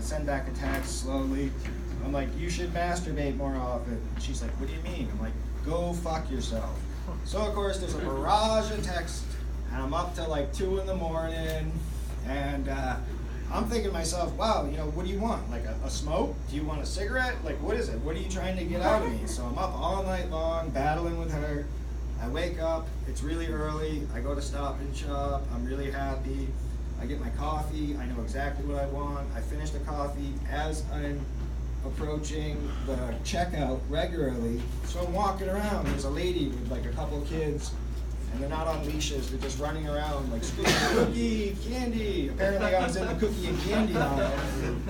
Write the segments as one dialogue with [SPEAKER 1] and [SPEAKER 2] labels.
[SPEAKER 1] send back a text slowly. I'm like, you should masturbate more often. She's like, what do you mean? I'm like, go fuck yourself. So of course there's a barrage of texts, and I'm up till like 2 in the morning, and I'm thinking to myself, wow, you know, what do you want? Like a smoke? Do you want a cigarette? Like, what is it? What are you trying to get out of me? So I'm up all night long battling with her. I wake up, it's really early, I go to Stop and Shop, I'm really happy. I get my coffee, I know exactly what I want. I finish the coffee as I'm approaching the checkout regularly. So I'm walking around, there's a lady with like a couple of kids, and they're not on leashes, they're just running around like scooping cookie, candy. Apparently I was in the cookie and candy aisle,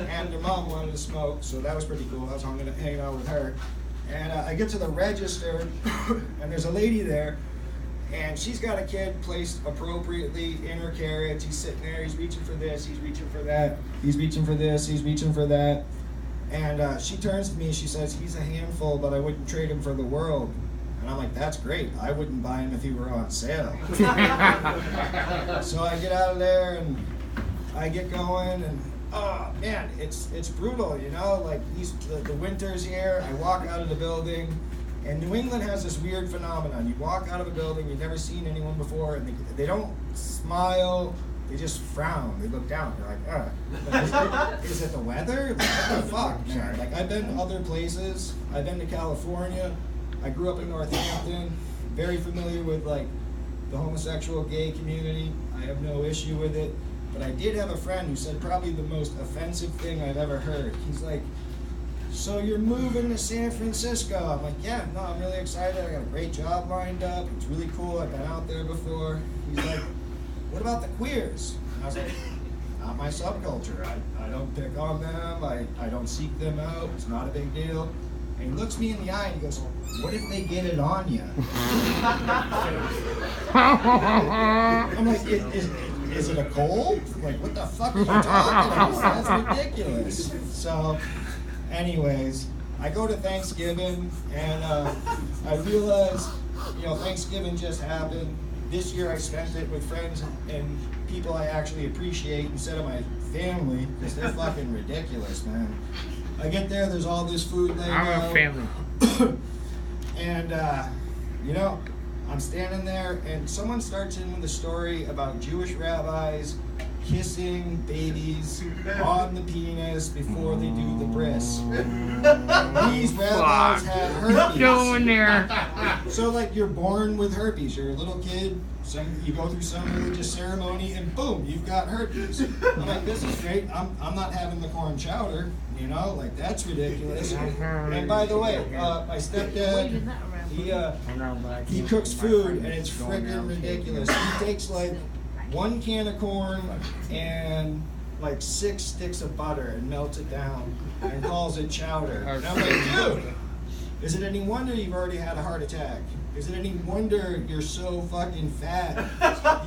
[SPEAKER 1] and their mom wanted to smoke, so that was pretty cool. I was hanging out with her. And I get to the register, and there's a lady there, and she's got a kid placed appropriately in her carriage. He's sitting there, he's reaching for this, he's reaching for that, he's reaching for this, he's reaching for that. And she turns to me, she says, he's a handful, but I wouldn't trade him for the world. And I'm like, that's great. I wouldn't buy him if he were on sale. So I get out of there, and I get going, and oh man, it's brutal, you know, like the winters here. I walk out of the building, and New England has this weird phenomenon. You walk out of a building, you've never seen anyone before, and they don't smile, they just frown, they look down, they're like, is it the weather? Like, what the fuck, man? Like, I've been other places, I've been to California, I grew up in Northampton, very familiar with like the homosexual gay community. I have no issue with it. But I did have a friend who said probably the most offensive thing I've ever heard. He's like, so you're moving to San Francisco? I'm like, yeah, no, I'm really excited. I got a great job lined up. It's really cool. I've been out there before. He's like, what about the queers? And I was like, not my subculture. I don't pick on them. I don't seek them out. It's not a big deal. And he looks me in the eye and he goes, what if they get it on you? I'm like, is it a cold? Like, what the fuck are you talking about? That's ridiculous. So, anyways, I go to Thanksgiving, and I realize, you know, Thanksgiving just happened. This year I spent it with friends and people I actually appreciate instead of my family, because they're fucking ridiculous, man. I get there, there's all this food laid out.
[SPEAKER 2] I'm a family.
[SPEAKER 1] And, you know, I'm standing there, and someone starts in with a story about Jewish rabbis kissing babies on the penis before they do the bris. These rabbis had herpes.
[SPEAKER 2] Going there.
[SPEAKER 1] So, like, you're born with herpes. You're a little kid, you go through some religious ceremony, and boom, you've got herpes. I'm like, this is great. I'm not having the corn chowder, you know? Like, that's ridiculous. And by the way, my stepdad, he cooks food, and it's freaking ridiculous. He takes, like, 1 can of corn and like 6 sticks of butter and melts it down and calls it chowder. And I'm like, dude, is it any wonder you've already had a heart attack? Is it any wonder you're so fucking fat?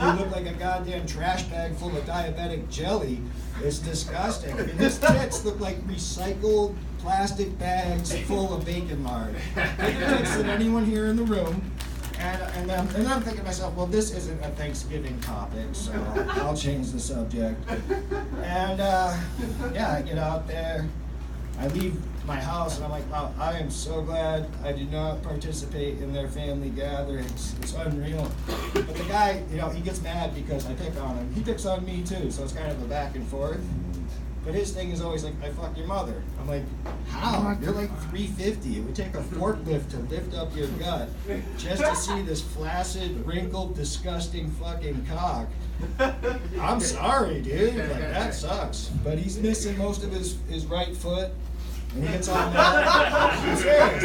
[SPEAKER 1] You look like a goddamn trash bag full of diabetic jelly. It's disgusting. I mean, his tits look like recycled plastic bags full of bacon lard. Bigger tits than anyone here in the room. And I'm thinking to myself, well, this isn't a Thanksgiving topic, so I'll change the subject. And yeah, I get out there, I leave my house, and I'm like, wow, I am so glad I did not participate in their family gatherings. It's unreal. But the guy, you know, he gets mad because I pick on him. He picks on me too, so it's kind of a back and forth. But his thing is always like, I fucked your mother. I'm like, how? You're like 350. It would take a forklift to lift up your gut just to see this flaccid, wrinkled, disgusting fucking cock. I'm sorry, dude. Like, that sucks. But he's missing most of his right foot. And he gets all mad. He's serious.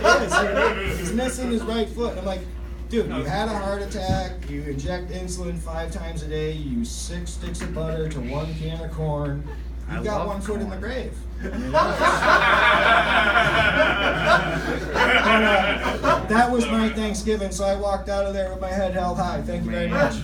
[SPEAKER 1] Yes, he's missing his right foot. I'm like, dude, you had a heart attack, you inject insulin 5 times a day, you use 6 sticks of butter to 1 can of corn, you've got 1 foot in the grave. You know? That was my Thanksgiving, so I walked out of there with my head held high. Thank you very much.